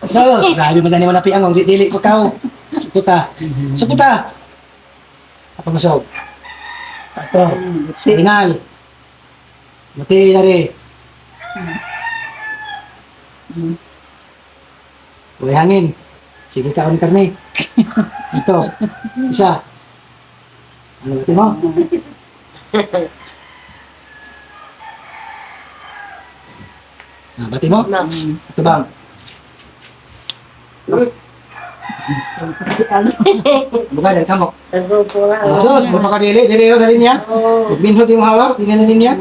Sos, grabe ba mo na piang, ang dili mo kao. Sukuta. Sukuta. Apa masog? Ato. Final. Mati dari. Uy, hangin. Sige kaon karne. Ito. Isa. Ano bati mo? Bati mo? Ito bang? Bukan dan kamu. Sos, berapa dili? Dili yun, dali niya. Minhod yung hawak, tingnan na niya.